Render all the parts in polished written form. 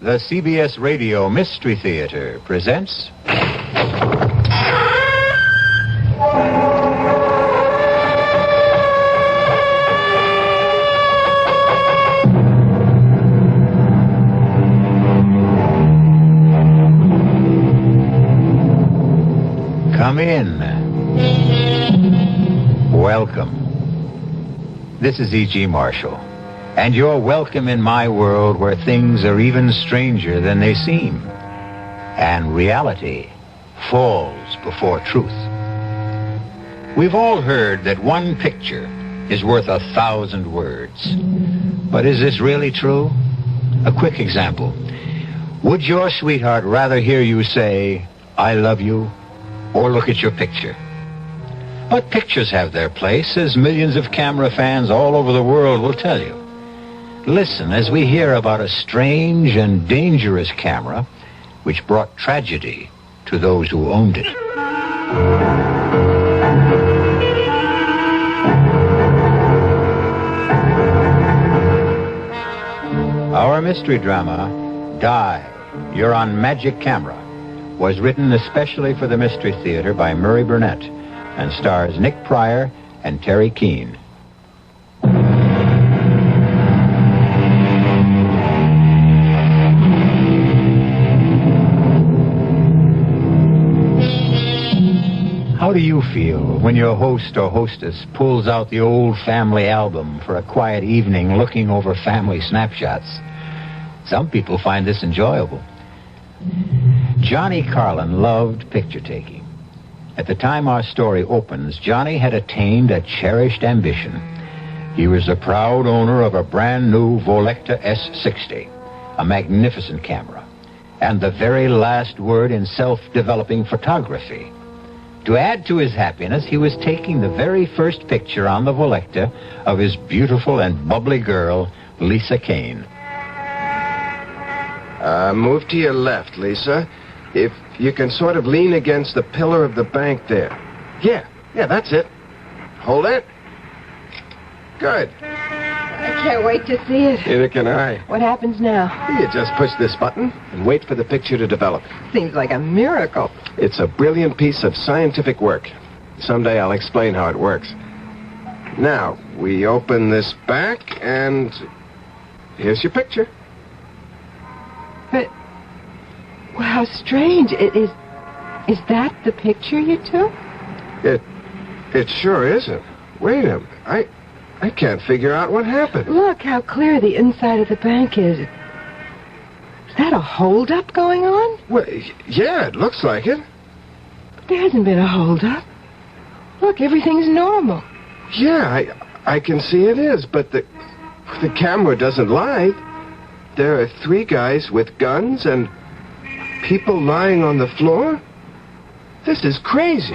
the CBS Radio Mystery Theater presents... Come in. Welcome. This is E.G. Marshall, and you're welcome in my world where things are even stranger than they seem, and reality falls before truth. We've all heard that one picture is worth 1,000 words. But is this really true? A quick example. Would your sweetheart rather hear you say, "I love you," or look at your picture? But pictures have their place, as millions of camera fans all over the world will tell you. Listen as we hear about a strange and dangerous camera which brought tragedy to those who owned it. Our mystery drama, Die, You're on Magic Camera, was written especially for the Mystery Theater by Murray Burnett and stars Nick Pryor and Terry Keane. How do you feel when your host or hostess pulls out the old family album for a quiet evening looking over family snapshots? Some people find this enjoyable. Johnny Carlin loved picture taking. At the time our story opens, Johnny had attained a cherished ambition. He was the proud owner of a brand new Volecta S60, a magnificent camera, and the very last word in self-developing photography. To add to his happiness, he was taking the very first picture on the Volecta of his beautiful and bubbly girl, Lisa Kane. Move to your left, Lisa. If you can sort of lean against the pillar of the bank there. Yeah, that's it. Hold it. Good. I can't wait to see it. Neither can I. What happens now? You just push this button and wait for the picture to develop. Seems like a miracle. It's a brilliant piece of scientific work. Someday I'll explain how it works. Now, we open this back, and here's your picture. But, well, how strange. Is that the picture you took? It sure isn't. Wait a minute. I can't figure out what happened. Look how clear the inside of the bank is. Is that a holdup going on? Well, yeah, it looks like it. But there hasn't been a holdup. Look, everything's normal. Yeah, I can see it is, but the camera doesn't lie. There are 3 guys with guns and people lying on the floor. This is crazy.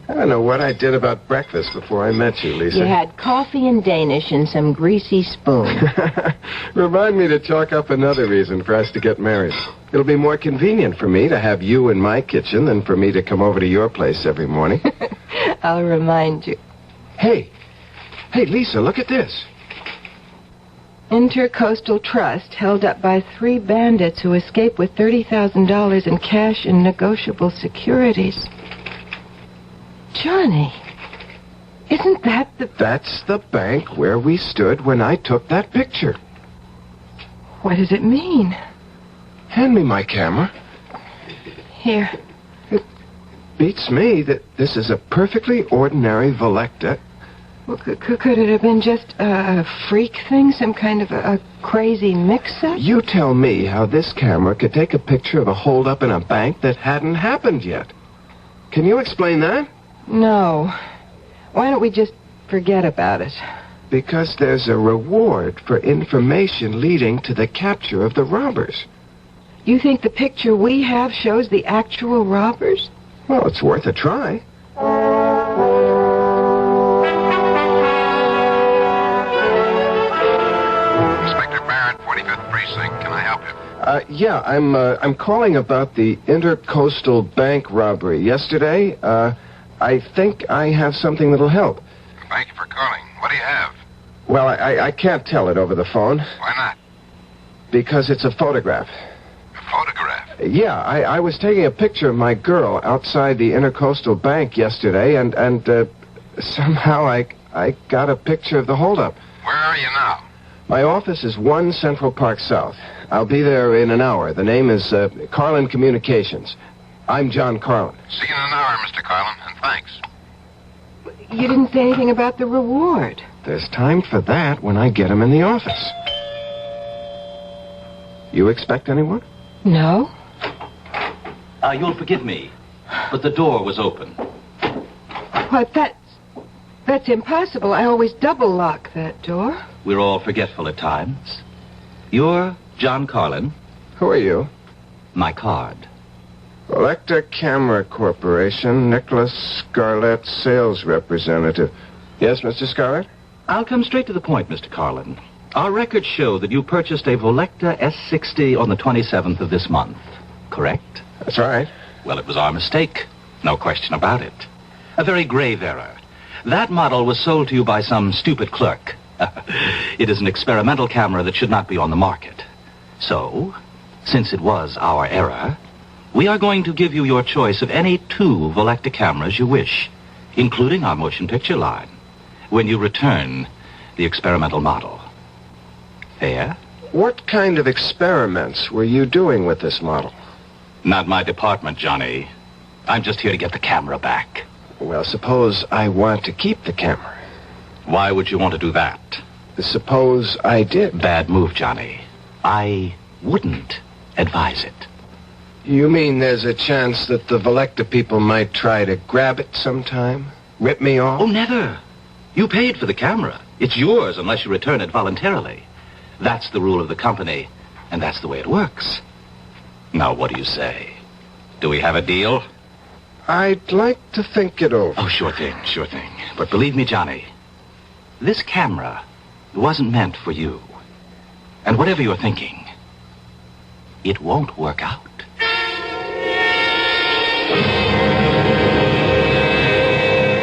I don't know what I did about breakfast before I met you, Lisa. You had coffee and Danish and some greasy spoon. Remind me to chalk up another reason for us to get married. It'll be more convenient for me to have you in my kitchen than for me to come over to your place every morning. I'll remind you. Hey, Lisa, look at this. Intercoastal Trust held up by 3 bandits who escaped with $30,000 in cash and negotiable securities. Johnny, isn't that the... That's the bank where we stood when I took that picture. What does it mean? Hand me my camera. Here. It beats me that this is a perfectly ordinary Volecta. Well, could it have been just a freak thing, some kind of a crazy mix-up? You tell me how this camera could take a picture of a holdup in a bank that hadn't happened yet. Can you explain that? No. Why don't we just forget about it? Because there's a reward for information leading to the capture of the robbers. You think the picture we have shows the actual robbers? Well, it's worth a try. Inspector Barrett, 45th Precinct. Can I help you? Yeah, I'm calling about the Intercoastal Bank robbery yesterday. I think I have something that'll help. Thank you for calling. What do you have? Well, I can't tell it over the phone. Why not? Because it's a photograph. A photograph? Yeah, I was taking a picture of my girl outside the Intercoastal Bank yesterday, and somehow I got a picture of the holdup. Where are you now? My office is 1 Central Park South. I'll be there in an hour. The name is Carlin Communications. I'm John Carlin. See you in an hour, Mr. Carlin, and thanks. You didn't say anything about the reward. There's time for that when I get him in the office. You expect anyone? No? You'll forgive me, but the door was open. What, that's impossible. I always double lock that door. We're all forgetful at times. You're John Carlin. Who are you? My card. Electa Camera Corporation, Nicholas Scarlett, sales representative. Yes, Mr. Scarlett? I'll come straight to the point, Mr. Carlin. Our records show that you purchased a Volecta S60 on the 27th of this month, correct? That's right. Well, it was our mistake. No question about it. A very grave error. That model was sold to you by some stupid clerk. It is an experimental camera that should not be on the market. So, since it was our error, we are going to give you your choice of any 2 Volecta cameras you wish, including our motion picture line, when you return the experimental model. Fair? What kind of experiments were you doing with this model? Not my department, Johnny. I'm just here to get the camera back. Well, suppose I want to keep the camera. Why would you want to do that? Suppose I did. Bad move, Johnny. I wouldn't advise it. You mean there's a chance that the Volecta people might try to grab it sometime? Rip me off? Oh, never. You paid for the camera. It's yours unless you return it voluntarily. That's the rule of the company, and that's the way it works. Now, what do you say? Do we have a deal? I'd like to think it over. Oh, sure thing, sure thing. But believe me, Johnny, this camera wasn't meant for you. And whatever you're thinking, it won't work out.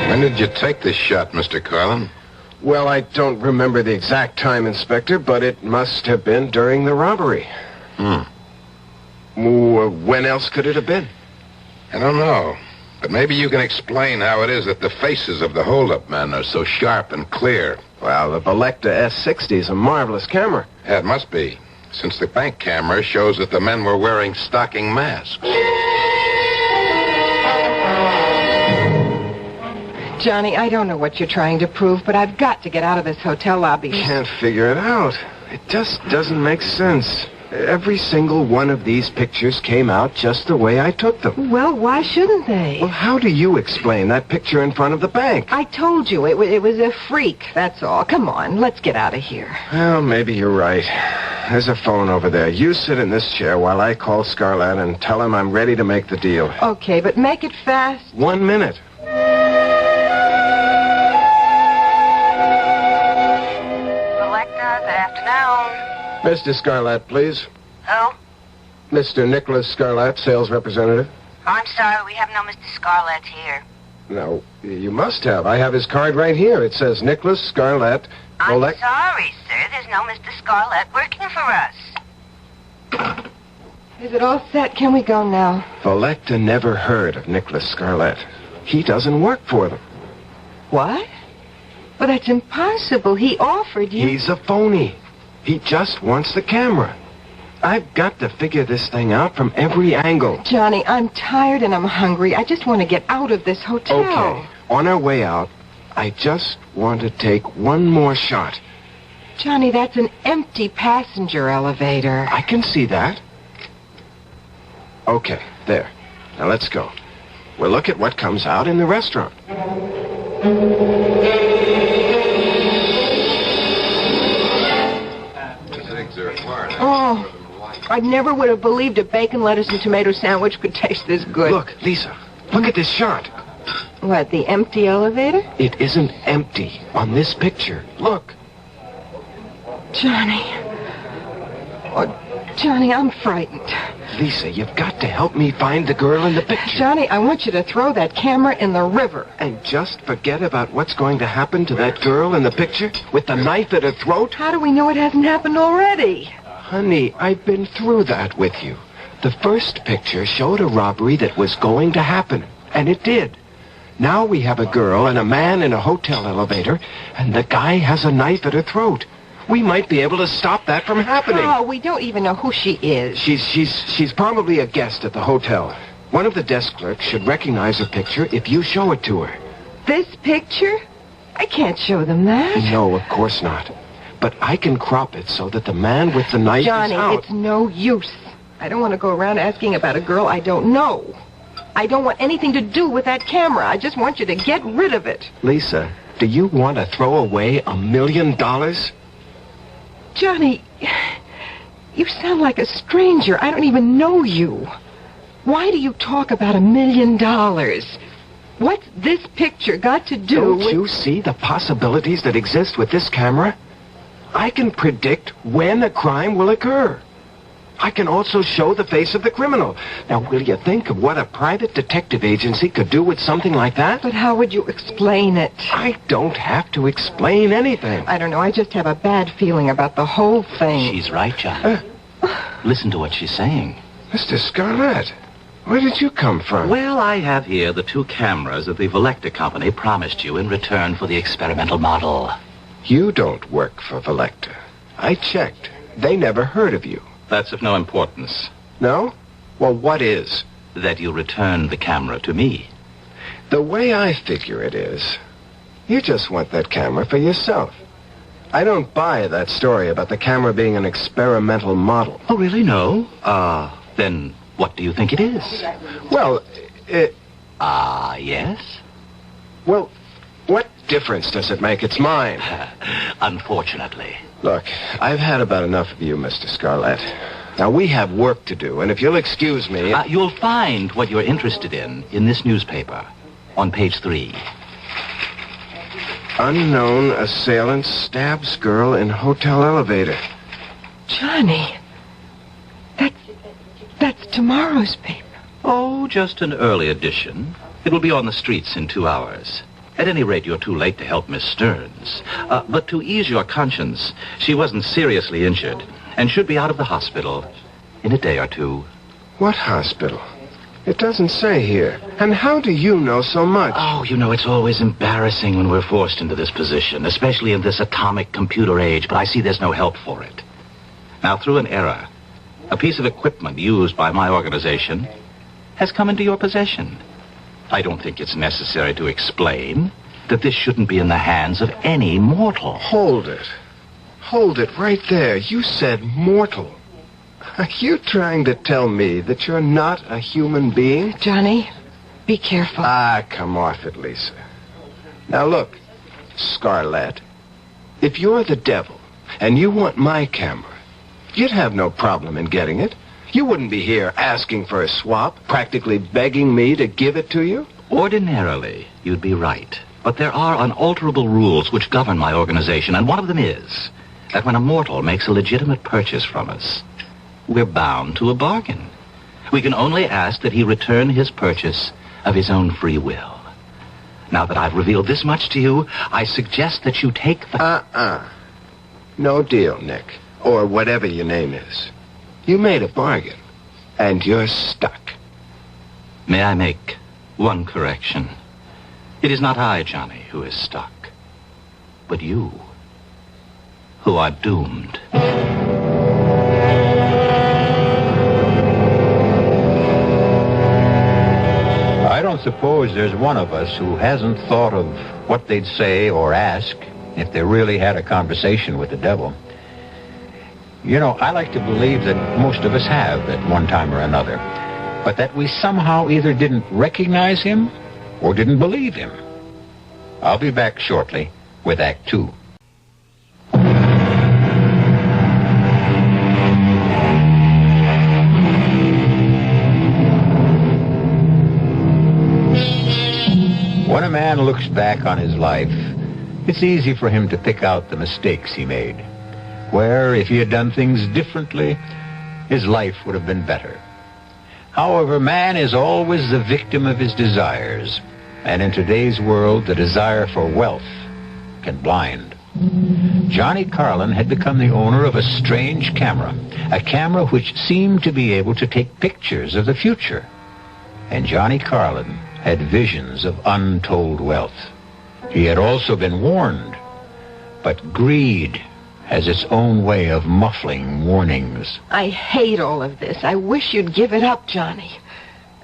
When did you take this shot, Mr. Carlin? Well, I don't remember the exact time, Inspector, but it must have been during the robbery. When else could it have been? I don't know. But maybe you can explain how it is that the faces of the hold-up men are so sharp and clear. Well, the Volecta S60 is a marvelous camera. Yeah, it must be, since the bank camera shows that the men were wearing stocking masks. Johnny, I don't know what you're trying to prove, but I've got to get out of this hotel lobby. Can't figure it out. It just doesn't make sense. Every single one of these pictures came out just the way I took them. Well, why shouldn't they? Well, how do you explain that picture in front of the bank? I told you, it was a freak, that's all. Come on, let's get out of here. Well, maybe you're right. There's a phone over there. You sit in this chair while I call Scarlett and tell him I'm ready to make the deal. Okay, but make it fast. 1 minute. Volecta, good afternoon. Mr. Scarlett, please. Who? Mr. Nicholas Scarlett, sales representative. I'm sorry, we have no Mr. Scarlett here. No, you must have. I have his card right here. It says Nicholas Scarlett. I'm sorry, sir. There's no Mr. Scarlett working for us. Is it all set? Can we go now? Volecta never heard of Nicholas Scarlett. He doesn't work for them. What? Well, that's impossible. He offered you... He's a phony. He just wants the camera. I've got to figure this thing out from every angle. Johnny, I'm tired and I'm hungry. I just want to get out of this hotel. Okay. On our way out, I just want to take one more shot. Johnny, that's an empty passenger elevator. I can see that. Okay, there. Now let's go. We'll look at what comes out in the restaurant. Oh, I never would have believed a bacon, lettuce, and tomato sandwich could taste this good. Look, Lisa, look at this shot. What, the empty elevator? It isn't empty on this picture. Look. Johnny. Oh, Johnny, I'm frightened. Lisa, you've got to help me find the girl in the picture. Johnny, I want you to throw that camera in the river. And just forget about what's going to happen to that girl in the picture with the knife at her throat? How do we know it hasn't happened already? Honey, I've been through that with you. The first picture showed a robbery that was going to happen, and it did. Now we have a girl and a man in a hotel elevator, and the guy has a knife at her throat. We might be able to stop that from happening. Oh, we don't even know who she is. She's probably a guest at the hotel. One of the desk clerks should recognize her picture if you show it to her. This picture? I can't show them that. No, of course not. But I can crop it so that the man with the knife Johnny, is out. it's no use. I don't want to go around asking about a girl I don't know. I don't want anything to do with that camera. I just want you to get rid of it. Lisa, do you want to throw away $1 million? Johnny, you sound like a stranger. I don't even know you. Why do you talk about $1 million? What's this picture got to do Don't with... you see the possibilities that exist with this camera? I can predict when a crime will occur. I can also show the face of the criminal. Now, will you think of what a private detective agency could do with something like that? But how would you explain it? I don't have to explain anything. I don't know. I just have a bad feeling about the whole thing. She's right, John. Listen to what she's saying. Mr. Scarlett, where did you come from? Well, I have here the 2 cameras that the Volecta company promised you in return for the experimental model. You don't work for Volecta. I checked. They never heard of you. That's of no importance. No? Well, what is? That you return the camera to me. The way I figure it is, you just want that camera for yourself. I don't buy that story about the camera being an experimental model. Oh, really? No? Then what do you think it is? Well, Yes? Well, what difference does it make? It's mine. Unfortunately. Look, I've had about enough of you, Mr. Scarlett. Now, we have work to do, and if you'll excuse me... You'll find what you're interested in this newspaper on page 3. Unknown assailant stabs girl in hotel elevator. Johnny, that's tomorrow's paper. Oh, just an early edition. It will be on the streets in 2 hours. At any rate, you're too late to help Miss Stearns. But to ease your conscience, she wasn't seriously injured and should be out of the hospital in a day or 2. What hospital? It doesn't say here. And how do you know so much? Oh, you know, it's always embarrassing when we're forced into this position, especially in this atomic computer age, but I see there's no help for it. Now, through an error, a piece of equipment used by my organization has come into your possession. I don't think it's necessary to explain that this shouldn't be in the hands of any mortal. Hold it. Hold it right there. You said mortal. Are you trying to tell me that you're not a human being? Johnny, be careful. Come off it, Lisa. Now look, Scarlett, if you're the devil and you want my camera, you'd have no problem in getting it. You wouldn't be here asking for a swap, practically begging me to give it to you. Ordinarily, you'd be right. But there are unalterable rules which govern my organization, and one of them is that when a mortal makes a legitimate purchase from us, we're bound to a bargain. We can only ask that he return his purchase of his own free will. Now that I've revealed this much to you, I suggest that you take the... No deal, Nick. Or whatever your name is. You made a bargain, and you're stuck. May I make one correction? It is not I, Johnny, who is stuck, but you, who are doomed. I don't suppose there's one of us who hasn't thought of what they'd say or ask if they really had a conversation with the devil. You know, I like to believe that most of us have at one time or another, but that we somehow either didn't recognize him or didn't believe him. I'll be back shortly with Act 2. When a man looks back on his life, it's easy for him to pick out the mistakes he made. Where, if he had done things differently, his life would have been better. However, man is always the victim of his desires, and in today's world, the desire for wealth can blind. Johnny Carlin had become the owner of a strange camera, a camera which seemed to be able to take pictures of the future. And Johnny Carlin had visions of untold wealth. He had also been warned, but greed has its own way of muffling warnings. I hate all of this. I wish you'd give it up, Johnny.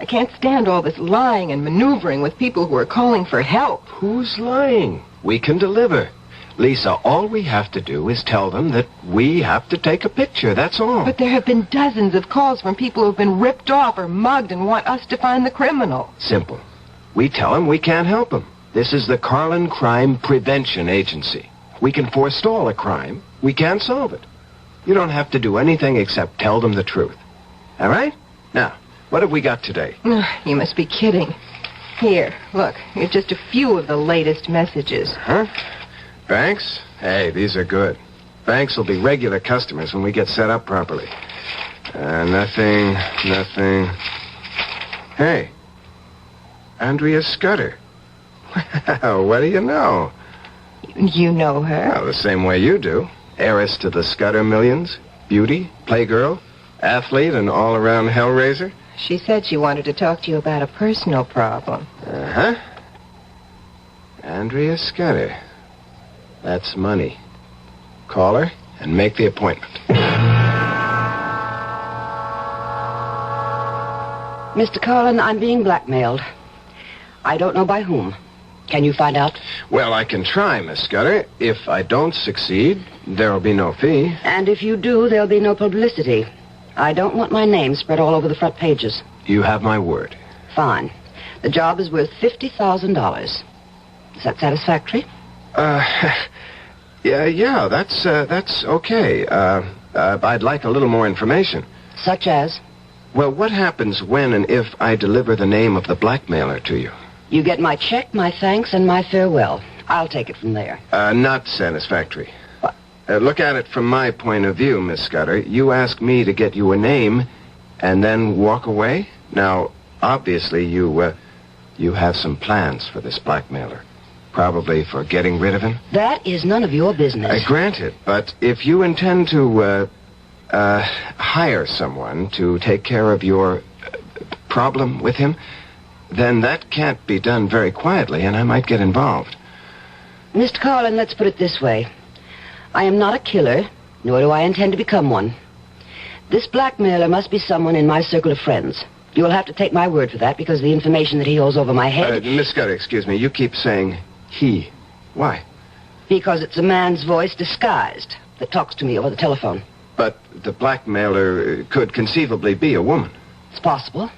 I can't stand all this lying and maneuvering with people who are calling for help. Who's lying? We can deliver. Lisa, all we have to do is tell them that we have to take a picture, that's all. But there have been dozens of calls from people who've been ripped off or mugged and want us to find the criminal. Simple. We tell them we can't help them. This is the Carlin Crime Prevention Agency. We can forestall a crime. We can't solve it. You don't have to do anything except tell them the truth. All right? Now, what have we got today? You must be kidding. Here, look. Here's just a few of the latest messages. Huh? Banks? Hey, these are good. Banks will be regular customers when we get set up properly. Nothing. Hey, Andrea Scudder. Well, what do you know? You know her? Well, the same way you do. Heiress to the Scudder millions, beauty, playgirl, athlete, and all-around hellraiser. She said she wanted to talk to you about a personal problem. Uh-huh. Andrea Scudder. That's money. Call her and make the appointment. Mr. Carlin, I'm being blackmailed. I don't know by whom. Can you find out? Well, I can try, Miss Scudder. If I don't succeed, there'll be no fee. And if you do, there'll be no publicity. I don't want my name spread all over the front pages. You have my word. Fine. The job is worth $50,000. Is that satisfactory? Yeah, that's okay. I'd like a little more information. Such as? Well, what happens when and if I deliver the name of the blackmailer to you? You get my check, my thanks, and my farewell. I'll take it from there. Not satisfactory. What? Look at it from my point of view, Miss Scudder. You ask me to get you a name and then walk away? Now, obviously, you have some plans for this blackmailer. Probably for getting rid of him. That is none of your business. Granted, but if you intend to hire someone to take care of your problem with him, then that can't be done very quietly, and I might get involved. Mr. Carlin, let's put it this way. I am not a killer, nor do I intend to become one. This blackmailer must be someone in my circle of friends. You'll have to take my word for that, because the information that he holds over my head... Miss Scudder, excuse me, you keep saying he. Why? Because it's a man's voice disguised that talks to me over the telephone. But the blackmailer could conceivably be a woman. It's possible.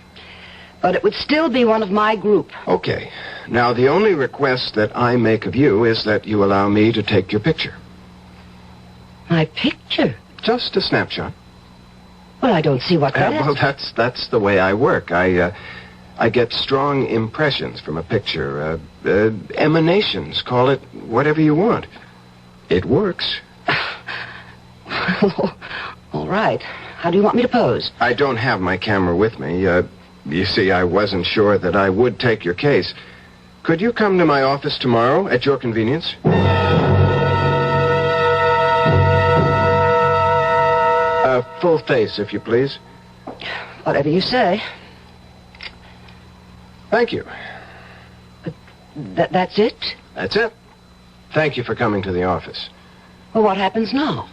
But it would still be one of my group. Okay. Now, the only request that I make of you is that you allow me to take your picture. My picture? Just a snapshot. Well, I don't see what that is. Well, that's the way I work. I get strong impressions from a picture. Emanations. Call it whatever you want. It works. All right. How do you want me to pose? I don't have my camera with me. You see, I wasn't sure that I would take your case. Could you come to my office tomorrow at your convenience? Full face, if you please. Whatever you say. Thank you. That's it? That's it. Thank you for coming to the office. Well, what happens now?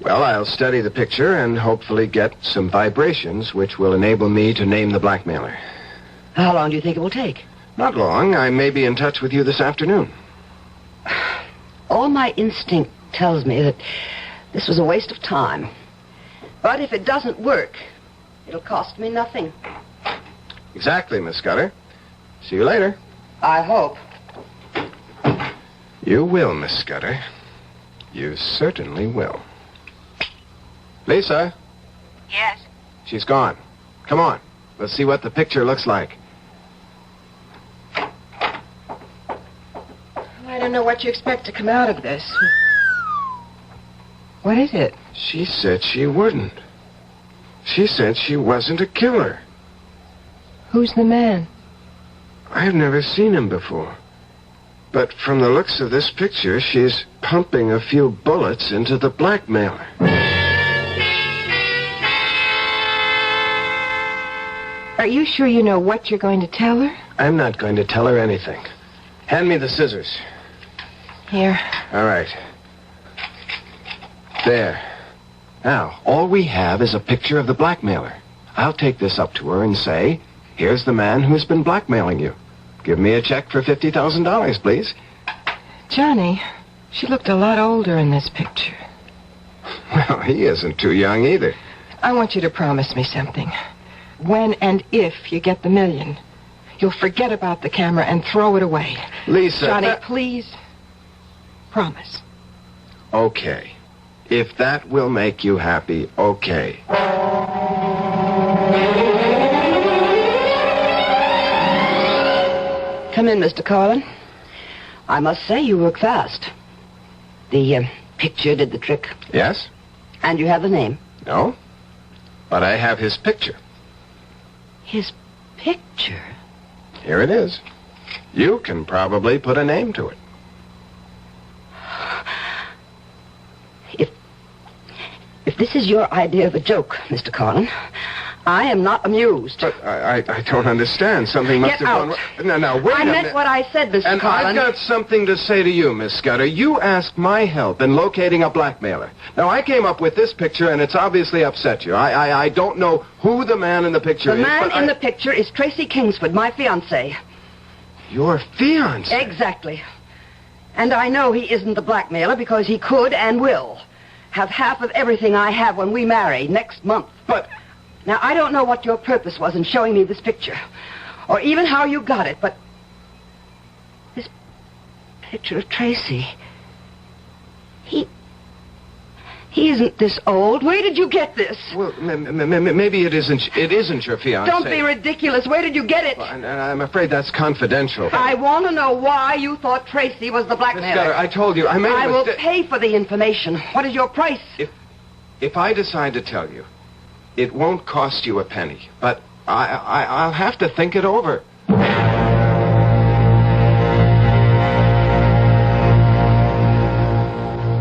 Well, I'll study the picture and hopefully get some vibrations which will enable me to name the blackmailer. How long do you think it will take? Not long. I may be in touch with you this afternoon. All my instinct tells me that this was a waste of time. But if it doesn't work, it'll cost me nothing. Exactly, Miss Scudder. See you later. I hope. You will, Miss Scudder. You certainly will. Lisa? Yes? She's gone. Come on. Let's see what the picture looks like. I don't know what you expect to come out of this. What is it? She said she wouldn't. She said she wasn't a killer. Who's the man? I've never seen him before. But from the looks of this picture, she's pumping a few bullets into the blackmailer. Are you sure you know what you're going to tell her? I'm not going to tell her anything. Hand me the scissors. Here. All right. There. Now, all we have is a picture of the blackmailer. I'll take this up to her and say, here's the man who's been blackmailing you. Give me a check for $50,000, please. Johnny, she looked a lot older in this picture. Well, he isn't too young either. I want you to promise me something. When and if you get the $1 million, you'll forget about the camera and throw it away. Lisa... Johnny, please. Promise. Okay. If that will make you happy, okay. Come in, Mr. Carlin. I must say you work fast. The picture did the trick. Yes? And you have the name. No. But I have his picture. His picture? Here it is. You can probably put a name to it. If this is your idea of a joke, Mr. Carlin, I am not amused. But I don't understand. Something must Get have gone out. wrong. No, wait I a meant minute. what I said, Mr. And Carlin. I've got something to say to you, Miss Scudder. You asked my help in locating a blackmailer. Now, I came up with this picture, and it's obviously upset you. I don't know who the man in the picture The is. man but in the picture is Tracy Kingsford, my fiancé. Your fiancé? Exactly. And I know he isn't the blackmailer because he could and will have half of everything I have when we marry next month. But... Now, I don't know what your purpose was in showing me this picture, or even how you got it, but this picture of Tracy, he isn't this old. Where did you get this? Well, maybe it isn't your fiancé. Don't be ridiculous. Where did you get it? Well, and I'm afraid that's confidential. I want to know why you thought Tracy was the Miss blackmailer. Scudder, I told you, I made I a will mistake. pay for the information. What is your price? If I decide to tell you, it won't cost you a penny, but I'll have to think it over.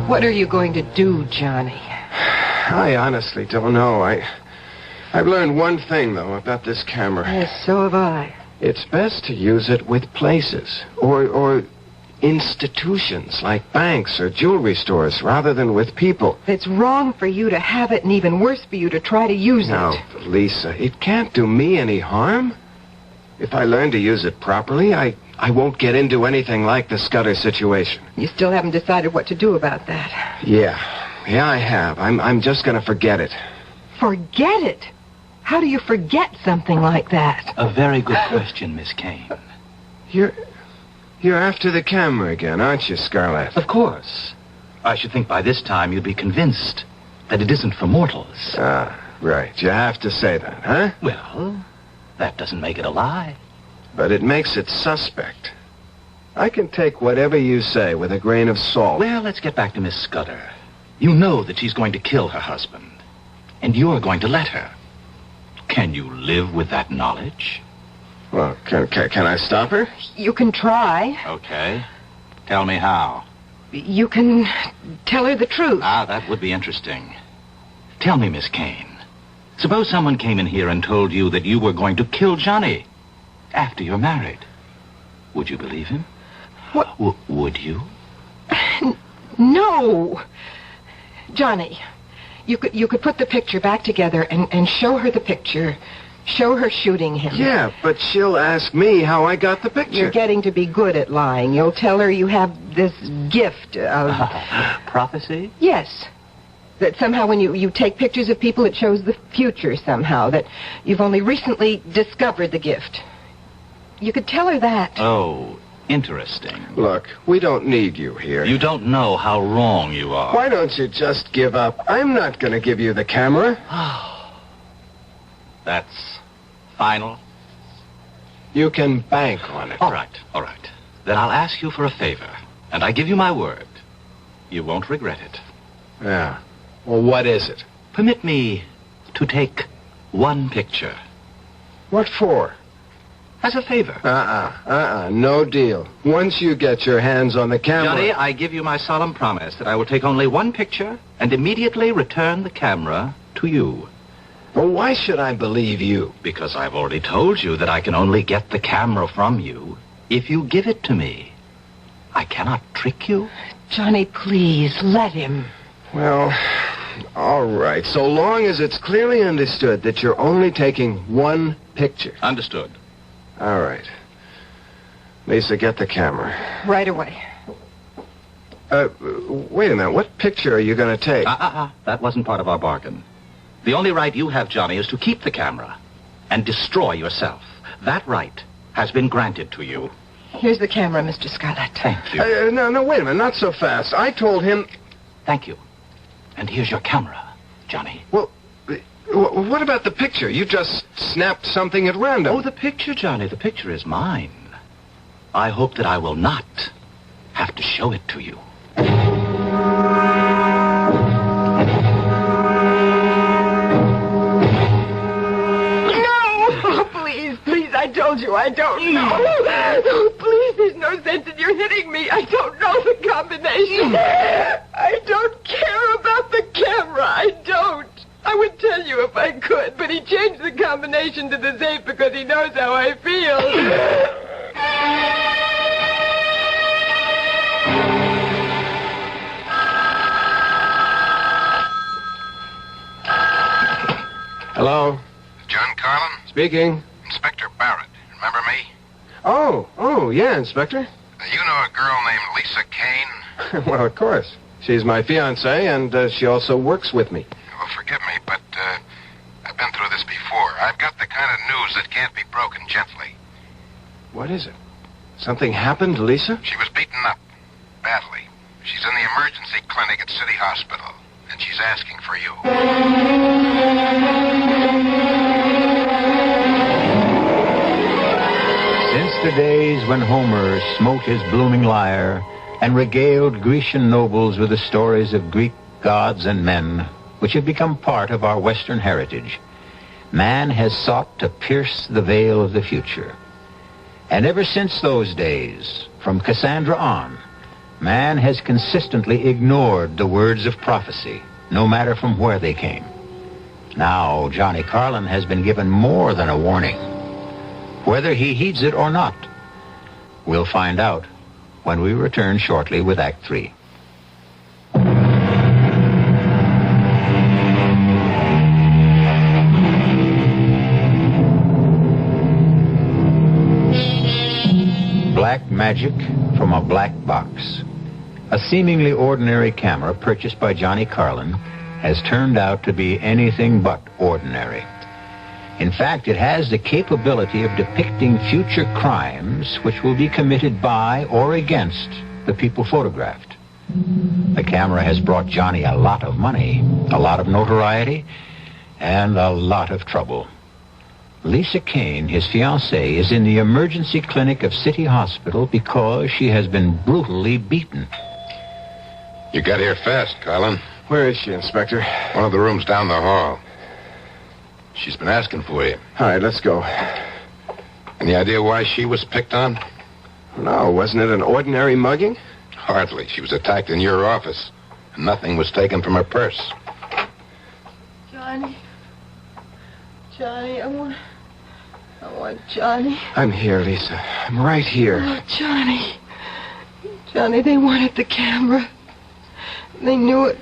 What are you going to do, Johnny? I honestly don't know. I've learned one thing, though, about this camera. Yes, so have I. It's best to use it with places or institutions like banks or jewelry stores rather than with people. It's wrong for you to have it and even worse for you to try to use Now, it. Lisa, it can't do me any harm. If I learn to use it properly, I won't get into anything like the Scudder situation. You still haven't decided what to do about that. Yeah, I have. I'm just going to forget it. Forget it? How do you forget something like that? A very good question, Miss Kane. You're after the camera again, aren't you, Scarlett? Of course. I should think by this time you'd be convinced that it isn't for mortals. Ah, right. You have to say that, huh? Well, that doesn't make it a lie. But it makes it suspect. I can take whatever you say with a grain of salt. Well, let's get back to Miss Scudder. You know that she's going to kill her husband, and you're going to let her. Can you live with that knowledge? Well, can I stop her? You can try. Okay. Tell me how. You can tell her the truth. Ah, that would be interesting. Tell me, Miss Kane. Suppose someone came in here and told you that you were going to kill Johnny after you're married. Would you believe him? What? Would you? No. Johnny, you could put the picture back together and show her the picture. Show her shooting him. Yeah, but she'll ask me how I got the picture. You're getting to be good at lying. You'll tell her you have this gift of... Prophecy? Yes. That somehow when you take pictures of people, it shows the future somehow. That you've only recently discovered the gift. You could tell her that. Oh, interesting. Look, we don't need you here. You don't know how wrong you are. Why don't you just give up? I'm not going to give you the camera. That's final? You can bank on it. All right. Then I'll ask you for a favor, and I give you my word. You won't regret it. Yeah. Well, what is it? Permit me to take one picture. What for? As a favor. No deal. Once you get your hands on the camera... Johnny, I give you my solemn promise that I will take only one picture and immediately return the camera to you. Well, why should I believe you? Because I've already told you that I can only get the camera from you if you give it to me. I cannot trick you. Johnny, please, let him. Well, all right. So long as it's clearly understood that you're only taking one picture. Understood. All right. Lisa, get the camera. Right away. Wait a minute. What picture are you going to take? That wasn't part of our bargain. The only right you have, Johnny, is to keep the camera and destroy yourself. That right has been granted to you. Here's the camera, Mr. Scarlett. Thank you. No, wait a minute. Not so fast. I told him... Thank you. And here's your camera, Johnny. Well, what about the picture? You just snapped something at random. Oh, the picture, Johnny. The picture is mine. I hope that I will not have to show it to you. Please, I told you I don't know. Oh, please, there's no sense in your hitting me. I don't know the combination. I don't care about the camera. I don't. I would tell you if I could, but he changed the combination to the safe because he knows how I feel. Hello? John Carlin? Speaking. Inspector Barrett. Remember me? Oh, yeah, Inspector. You know a girl named Lisa Kane? Well, of course. She's my fiancée, and she also works with me. Well, forgive me, but I've been through this before. I've got the kind of news that can't be broken gently. What is it? Something happened to Lisa? She was beaten up. Badly. She's in the emergency clinic at City Hospital, and she's asking for you. Since the days when Homer smote his blooming lyre and regaled Grecian nobles with the stories of Greek gods and men, which have become part of our Western heritage, man has sought to pierce the veil of the future. And ever since those days, from Cassandra on, man has consistently ignored the words of prophecy, no matter from where they came. Now, Johnny Carlin has been given more than a warning. Whether he heeds it or not, we'll find out when we return shortly with Act 3. Black magic from a black box. A seemingly ordinary camera purchased by Johnny Carlin has turned out to be anything but ordinary. In fact, it has the capability of depicting future crimes which will be committed by or against the people photographed. The camera has brought Johnny a lot of money, a lot of notoriety, and a lot of trouble. Lisa Kane, his fiancée, is in the emergency clinic of City Hospital because she has been brutally beaten. You got here fast, Carlin. Where is she, Inspector? One of the rooms down the hall. She's been asking for you. All right, let's go. Any idea why she was picked on? No, wasn't it an ordinary mugging? Hardly. She was attacked in your office, and nothing was taken from her purse. Johnny, I want Johnny. I'm here, Lisa. I'm right here. Oh, Johnny, they wanted the camera. They knew it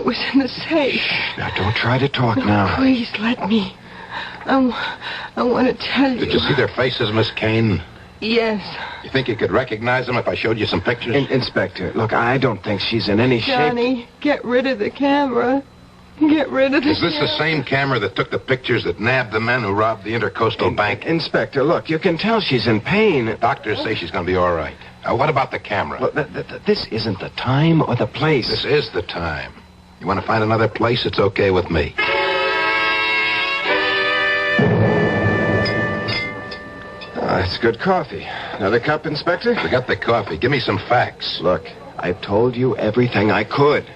was in the safe. Now, don't try to talk now. Please, let me. I want to tell you. Did you see their faces, Miss Kane? Yes. You think you could recognize them if I showed you some pictures? Inspector, look, I don't think she's in any shape. Johnny, get rid of the camera. Get rid of the Is this the same camera that took the pictures that nabbed the men who robbed the Intercoastal Bank? Inspector, look, you can tell she's in pain. Doctors say she's going to be all right. What about the camera? Look, this isn't the time or the place. This is the time. You want to find another place? It's okay with me. It's good coffee. Another cup, Inspector? Forget the coffee. Give me some facts. Look, I've told you everything I could.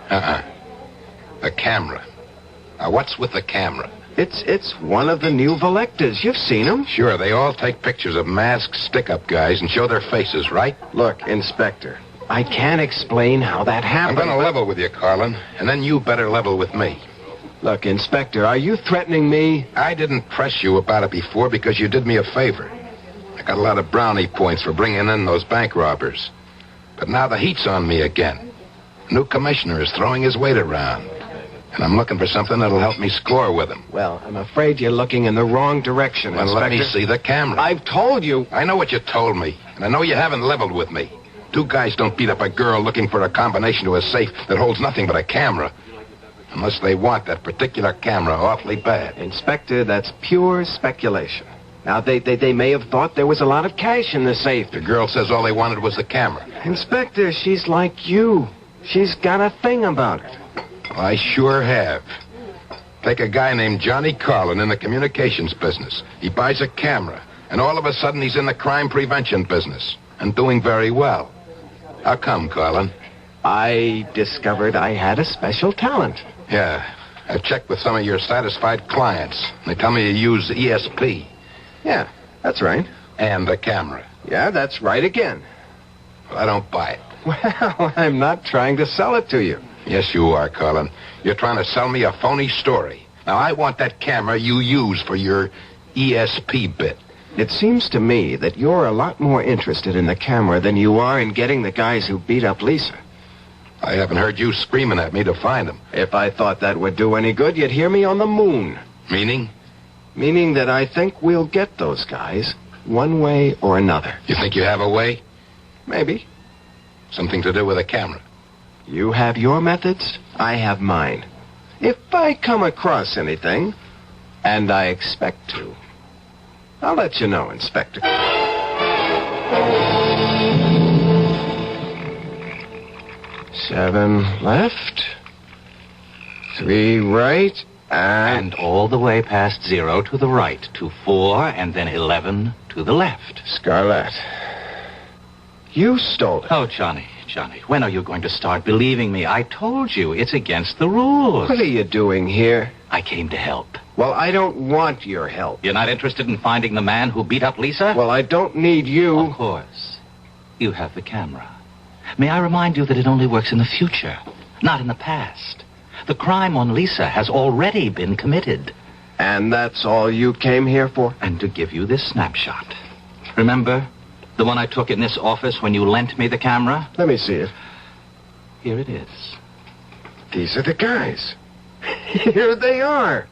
The camera. Now, what's with the camera? It's one of the new Volectas. You've seen them. Sure, they all take pictures of masked stick-up guys and show their faces, right? Look, Inspector, I can't explain how that I'm happened. going to level with you, Carlin, and then you better level with me. Look, Inspector, are you threatening me? I didn't press you about it before because you did me a favor. I got a lot of brownie points for bringing in those bank robbers. But now the heat's on me again. New commissioner is throwing his weight around. And I'm looking for something that'll help me score with him. Well, I'm afraid you're looking in the wrong direction, Well, Inspector. let me see the camera. I've told you. I know what you told me, and I know you haven't leveled with me. Two guys don't beat up a girl looking for a combination to a safe that holds nothing but a camera. Unless they want that particular camera awfully bad. Inspector, that's pure speculation. Now, they may have thought there was a lot of cash in the safe. The girl says all they wanted was the camera. Inspector, she's like you. She's got a thing about it. I sure have. Take a guy named Johnny Carlin in the communications business. He buys a camera, and all of a sudden he's in the crime prevention business, and doing very well. How come, Carlin? I discovered I had a special talent. Yeah, I've checked with some of your satisfied clients. They tell me you use ESP. Yeah, that's right. And the camera. Yeah, that's right again. Well, I don't buy it. Well, I'm not trying to sell it to you. Yes, you are, Carlin. You're trying to sell me a phony story. Now, I want that camera you use for your ESP bit. It seems to me that you're a lot more interested in the camera than you are in getting the guys who beat up Lisa. I haven't heard you screaming at me to find them. If I thought that would do any good, you'd hear me on the moon. Meaning? Meaning that I think we'll get those guys, one way or another. You think you have a way? Maybe. Something to do with a camera. You have your methods, I have mine. If I come across anything, and I expect to, I'll let you know, Inspector. 7 left, 3 right, And all the way past 0 to the right, to 4, and then 11 to the left. Scarlett. You stole it. Oh, Johnny, when are you going to start believing me? I told you, it's against the rules. What are you doing here? I came to help. Well, I don't want your help. You're not interested in finding the man who beat up Lisa? Well, I don't need you. Of course. You have the camera. May I remind you that it only works in the future, not in the past. The crime on Lisa has already been committed. And that's all you came here for? And to give you this snapshot. Remember the one I took in this office when you lent me the camera? Let me see it. Here it is. These are the guys. Here they are.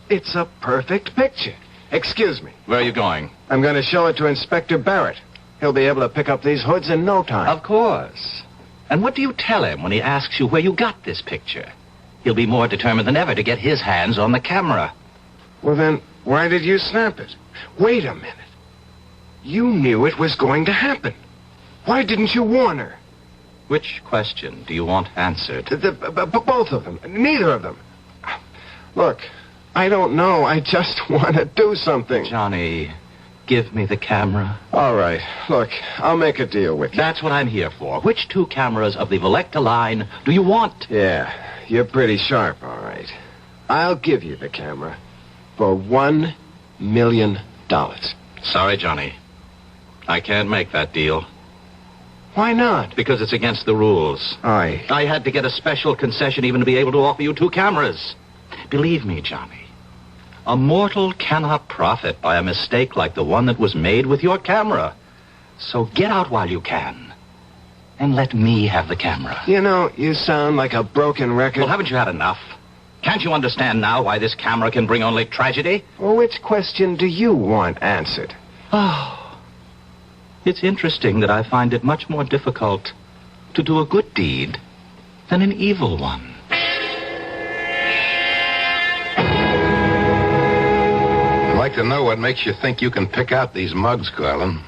It's a perfect picture. Excuse me. Where are you going? I'm going to show it to Inspector Barrett. He'll be able to pick up these hoods in no time. Of course. And what do you tell him when he asks you where you got this picture? He'll be more determined than ever to get his hands on the camera. Well, then, why did you snap it? Wait a minute. You knew it was going to happen. Why didn't you warn her? Which question do you want answered? Both of them. Neither of them. Look, I don't know. I just want to do something. Johnny, give me the camera. All right. Look, I'll make a deal with you. That's what I'm here for. Which 2 cameras of the Volecta line do you want? Yeah, you're pretty sharp, all right. I'll give you the camera for $1 million. Sorry, Johnny. I can't make that deal. Why not? Because it's against the rules. I had to get a special concession even to be able to offer you 2 cameras. Believe me, Johnny, a mortal cannot profit by a mistake like the one that was made with your camera. So get out while you can. And let me have the camera. You know, you sound like a broken record. Well, haven't you had enough? Can't you understand now why this camera can bring only tragedy? Well, which question do you want answered? Oh, it's interesting that I find it much more difficult to do a good deed than an evil one. I'd like to know what makes you think you can pick out these mugs, Carlin.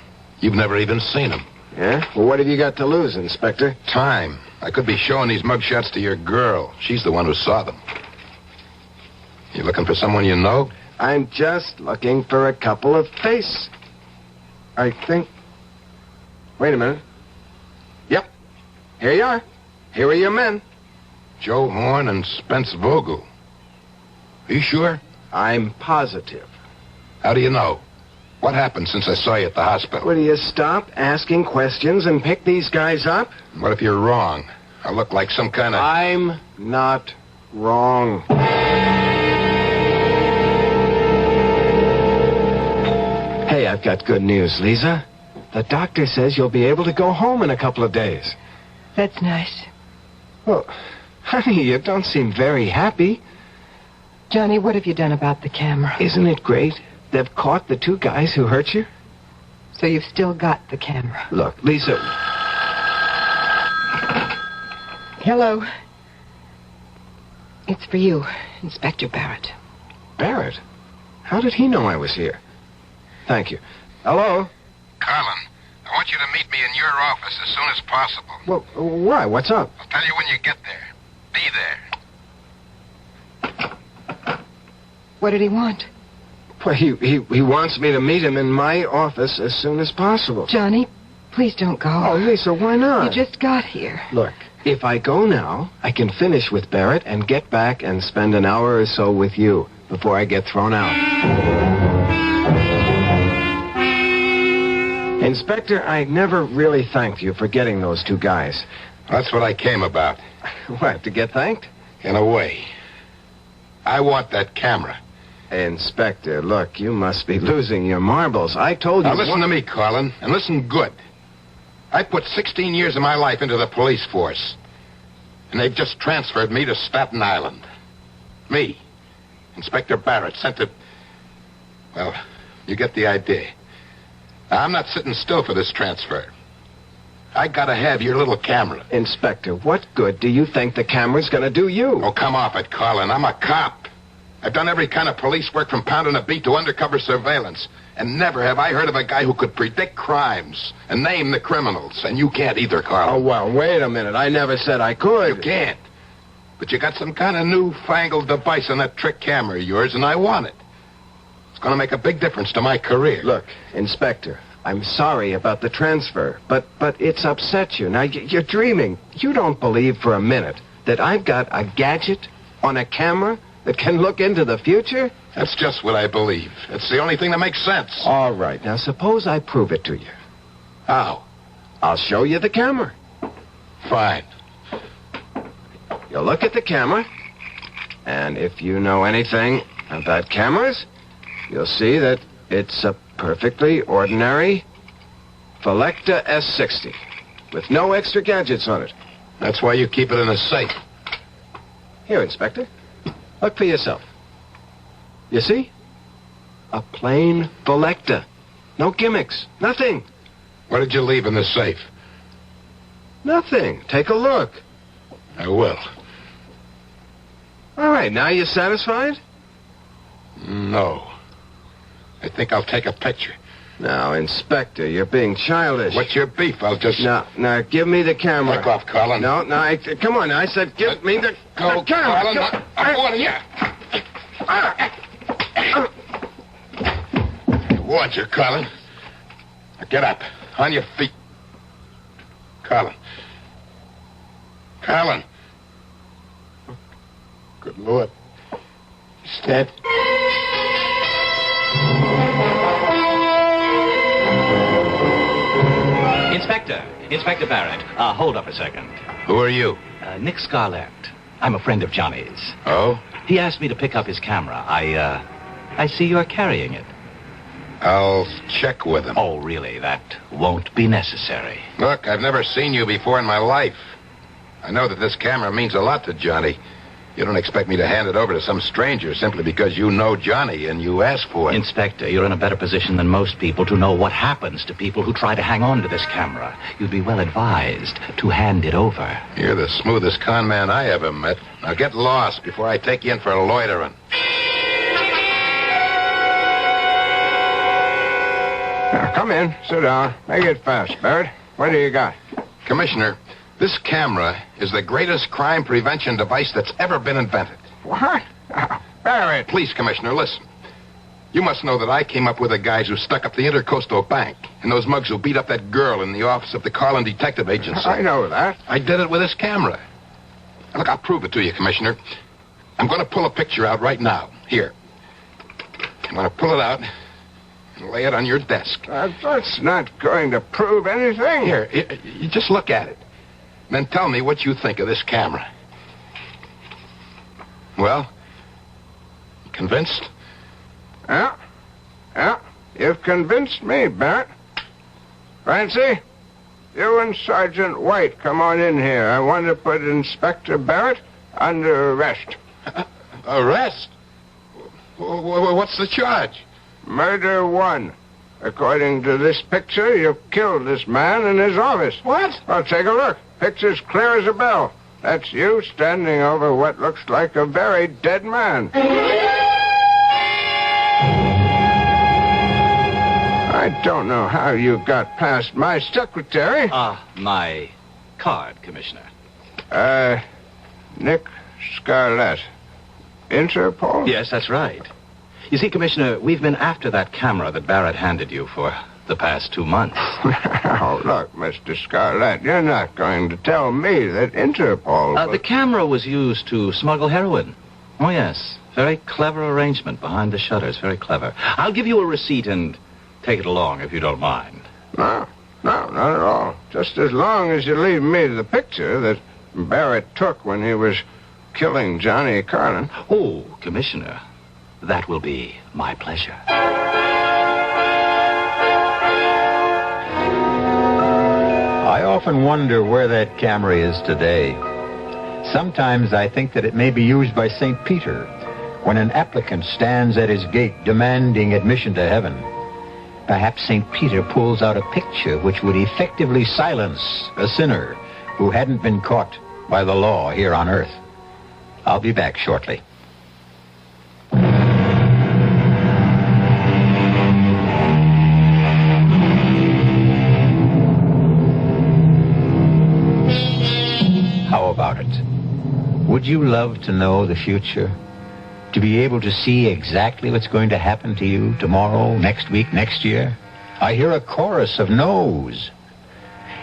You've never even seen them. Yeah? Well, what have you got to lose, Inspector? Time. I could be showing these mugshots to your girl. She's the one who saw them. You looking for someone you know? I'm just looking for a couple of faces. I think... Wait a minute. Yep. Here you are. Here are your men. Joe Horn and Spence Vogel. Are you sure? I'm positive. How do you know? What happened since I saw you at the hospital? Will you stop asking questions and pick these guys up? What if you're wrong? I look like some kind of... I'm not wrong. Hey, I've got good news, Lisa. The doctor says you'll be able to go home in a couple of days. That's nice. Well, honey, you don't seem very happy. Johnny, what have you done about the camera? Isn't it great? They've caught the two guys who hurt you. So you've still got the camera. Look, Lisa... Hello. It's for you, Inspector Barrett. Barrett? How did he know I was here? Thank you. Hello? Colin, I want you to meet me in your office as soon as possible. Well, why? What's up? I'll tell you when you get there. Be there. What did he want? Well, he wants me to meet him in my office as soon as possible. Johnny, please don't go. Oh, Lisa, why not? You just got here. Look, if I go now, I can finish with Barrett and get back and spend an hour or so with you before I get thrown out. Inspector, I never really thanked you for getting those two guys. That's what I came about. What, to get thanked? In a way. I want that camera. Inspector, look, you must be losing your marbles. I told you... Now listen to me, Colin, and listen good. I put 16 years of my life into the police force. And they've just transferred me to Staten Island. Me, Inspector Barrett, sent to... Well, you get the idea. Now, I'm not sitting still for this transfer. I gotta have your little camera. Inspector, what good do you think the camera's gonna do you? Oh, come off it, Colin. I'm a cop. I've done every kind of police work from pounding a beat to undercover surveillance. And never have I heard of a guy who could predict crimes and name the criminals. And you can't either, Carl. Oh, well, wait a minute. I never said I could. You can't. But you got some kind of newfangled device on that trick camera of yours, and I want it. It's going to make a big difference to my career. Look, Inspector, I'm sorry about the transfer, but it's upset you. Now, you're dreaming. You don't believe for a minute that I've got a gadget on a camera that can look into the future? That's just what I believe. It's the only thing that makes sense. All right. Now, suppose I prove it to you. How? I'll show you the camera. Fine. You'll look at the camera, and if you know anything about cameras, you'll see that it's a perfectly ordinary Felecta S60 with no extra gadgets on it. That's why you keep it in a safe. Here, Inspector. Look for yourself. You see? A plain Felecta. No gimmicks. Nothing. What did you leave in the safe? Nothing. Take a look. I will. All right, now you satisfied? No. I think I'll take a picture. Now, Inspector, you're being childish. What's your beef? I'll just... Now, give me the camera. Back off, Colin. No, come on. I said give me the camera. Colin. I'm warning you. I warned you, Colin. Now get up. On your feet. Colin. Colin. Good Lord. He's dead. Inspector Barrett, hold up a second. Who are you? Nick Scarlett. I'm a friend of Johnny's. Oh? He asked me to pick up his camera. I see you're carrying it. I'll check with him. Oh, really? That won't be necessary. Look, I've never seen you before in my life. I know that this camera means a lot to Johnny. You don't expect me to hand it over to some stranger simply because you know Johnny and you asked for it. Inspector, you're in a better position than most people to know what happens to people who try to hang on to this camera. You'd be well advised to hand it over. You're the smoothest con man I ever met. Now get lost before I take you in for loitering. Now, come in. Sit down. Make it fast, Barrett. What do you got? Commissioner, this camera is the greatest crime prevention device that's ever been invented. What? Barrett. Please, Commissioner, listen. You must know that I came up with the guys who stuck up the Intercoastal Bank and those mugs who beat up that girl in the office of the Carlin Detective Agency. I know that. I did it with this camera. Now, look, I'll prove it to you, Commissioner. I'm going to pull a picture out right now. Here. I'm going to pull it out and lay it on your desk. That's not going to prove anything. Here, you just look at it. Then tell me what you think of this camera. Well, convinced? Yeah. You've convinced me, Barrett. Francie, you and Sergeant White come on in here. I want to put Inspector Barrett under arrest. Arrest? What's the charge? Murder 1. According to this picture, you killed this man in his office. What? Well, take a look. Picture's clear as a bell. That's you standing over what looks like a very dead man. I don't know how you got past my secretary. My card, Commissioner. Nick Scarlett. Interpol? Yes, that's right. You see, Commissioner, we've been after that camera that Barrett handed you for the past 2 months. Oh, look, Mr. Scarlett, you're not going to tell me that Interpol... The camera was used to smuggle heroin. Oh, yes. Very clever arrangement behind the shutters. Very clever. I'll give you a receipt and take it along if you don't mind. No, not at all. Just as long as you leave me the picture that Barrett took when he was killing Johnny Carlin. Oh, Commissioner, that will be my pleasure. I often wonder where that camera is today. Sometimes I think that it may be used by St. Peter when an applicant stands at his gate demanding admission to heaven. Perhaps St. Peter pulls out a picture which would effectively silence a sinner who hadn't been caught by the law here on earth. I'll be back shortly. How about it? Would you love to know the future? To be able to see exactly what's going to happen to you tomorrow, next week, next year? I hear a chorus of no's.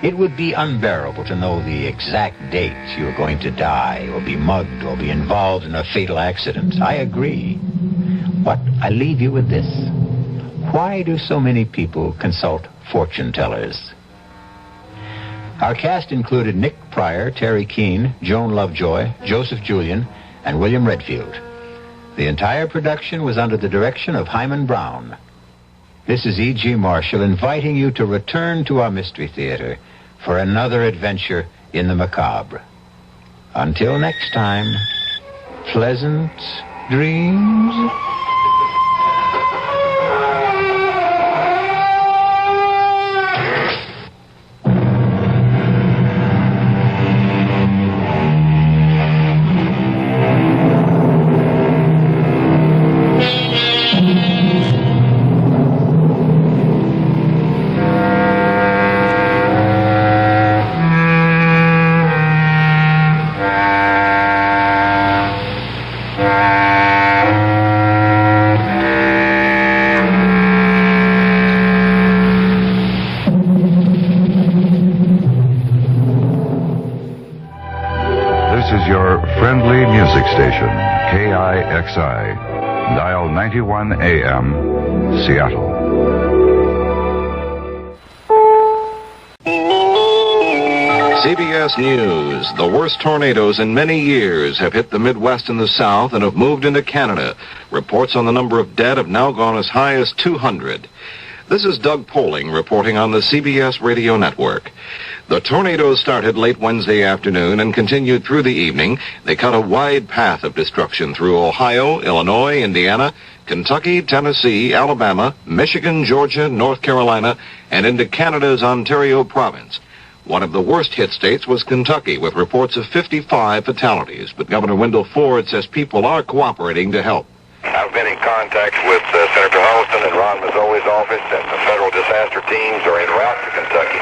It would be unbearable to know the exact date you're going to die or be mugged or be involved in a fatal accident. I agree. But I leave you with this. Why do so many people consult fortune tellers? Our cast included Nick Pryor, Terry Keane, Joan Lovejoy, Joseph Julian, and William Redfield. The entire production was under the direction of Hyman Brown. This is E.G. Marshall inviting you to return to our Mystery Theater for another adventure in the macabre. Until next time, pleasant dreams. Friendly music station, KIXI, dial 91 AM, Seattle. CBS News. The worst tornadoes in many years have hit the Midwest and the South and have moved into Canada. Reports on the number of dead have now gone as high as 200. This is Doug Poling reporting on the CBS radio network. The tornadoes started late Wednesday afternoon and continued through the evening. They cut a wide path of destruction through Ohio, Illinois, Indiana, Kentucky, Tennessee, Alabama, Michigan, Georgia, North Carolina, and into Canada's Ontario province. One of the worst hit states was Kentucky, with reports of 55 fatalities. But Governor Wendell Ford says people are cooperating to help. I've been in contact with Senator Holliston and Ron Mazzole's office, and the federal disaster teams are en route to Kentucky.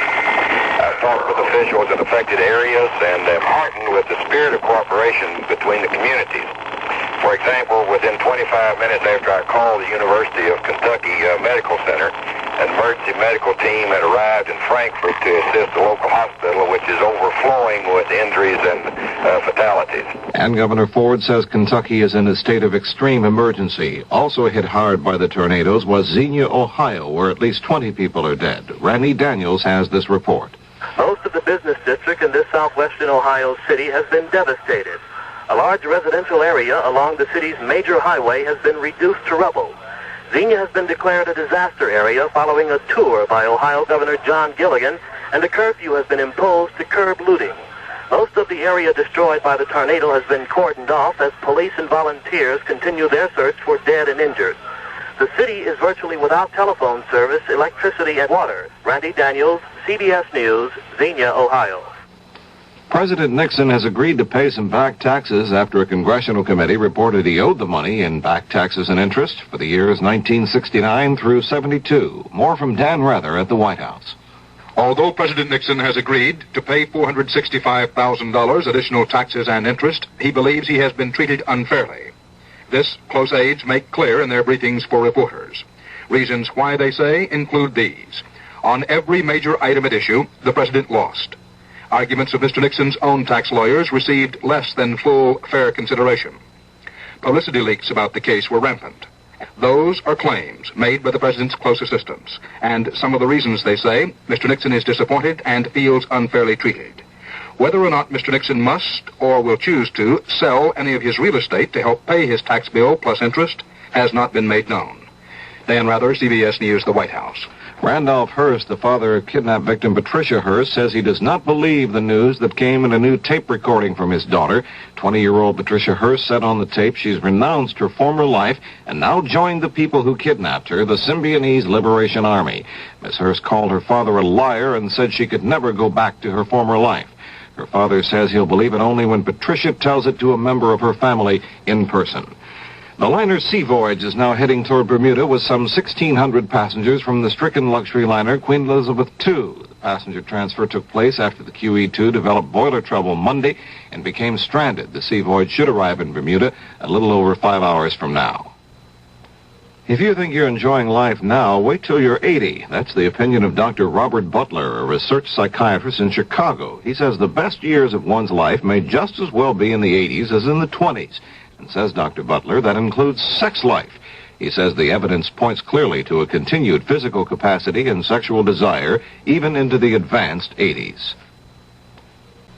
I've talked with officials in affected areas, and I'm heartened with the spirit of cooperation between the communities. For example, within 25 minutes after I called the University of Kentucky Medical Center, an emergency medical team had arrived in Frankfort to assist the local hospital, which is overflowing with injuries and fatalities. And Governor Ford says Kentucky is in a state of extreme emergency. Also hit hard by the tornadoes was Xenia, Ohio, where at least 20 people are dead. Randy Daniels has this report. Most of the business district in this southwestern Ohio city has been devastated. A large residential area along the city's major highway has been reduced to rubble. Xenia has been declared a disaster area following a tour by Ohio Governor John Gilligan, and a curfew has been imposed to curb looting. Most of the area destroyed by the tornado has been cordoned off as police and volunteers continue their search for dead and injured. The city is virtually without telephone service, electricity, and water. Randy Daniels, CBS News, Xenia, Ohio. President Nixon has agreed to pay some back taxes after a congressional committee reported he owed the money in back taxes and interest for the years 1969 through 72. More from Dan Rather at the White House. Although President Nixon has agreed to pay $465,000 additional taxes and interest, he believes he has been treated unfairly. This, close aides make clear in their briefings for reporters. Reasons why, they say, include these. On every major item at issue, the president lost. Arguments of Mr. Nixon's own tax lawyers received less than full, fair consideration. Publicity leaks about the case were rampant. Those are claims made by the president's close assistants, and some of the reasons, they say, Mr. Nixon is disappointed and feels unfairly treated. Whether or not Mr. Nixon must or will choose to sell any of his real estate to help pay his tax bill plus interest has not been made known. Dan Rather, CBS News, the White House. Randolph Hearst, the father of kidnapped victim Patricia Hearst, says he does not believe the news that came in a new tape recording from his daughter. 20-year-old Patricia Hearst said on the tape she's renounced her former life and now joined the people who kidnapped her, the Symbionese Liberation Army. Ms. Hearst called her father a liar and said she could never go back to her former life. Her father says he'll believe it only when Patricia tells it to a member of her family in person. The liner Sea Voyage is now heading toward Bermuda with some 1,600 passengers from the stricken luxury liner Queen Elizabeth II. The passenger transfer took place after the QE2 developed boiler trouble Monday and became stranded. The Sea Voyage should arrive in Bermuda a little over 5 hours from now. If you think you're enjoying life now, wait till you're 80. That's the opinion of Dr. Robert Butler, a research psychiatrist in Chicago. He says the best years of one's life may just as well be in the 80s as in the 20s. And says Dr. Butler, that includes sex life. He says the evidence points clearly to a continued physical capacity and sexual desire even into the advanced 80s.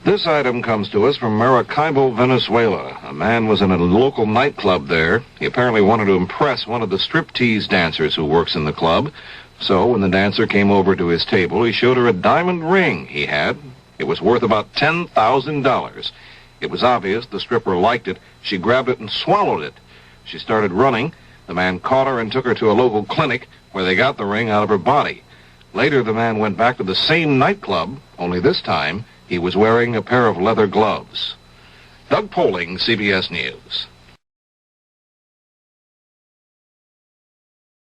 This item comes to us from Maracaibo, Venezuela. A man was in a local nightclub there. He apparently wanted to impress one of the striptease dancers who works in the club. So when the dancer came over to his table, he showed her a diamond ring he had. It was worth about $10,000. It was obvious the stripper liked it. She grabbed it and swallowed it. She started running. The man caught her and took her to a local clinic where they got the ring out of her body. Later, the man went back to the same nightclub, only this time he was wearing a pair of leather gloves. Doug Poling, CBS News.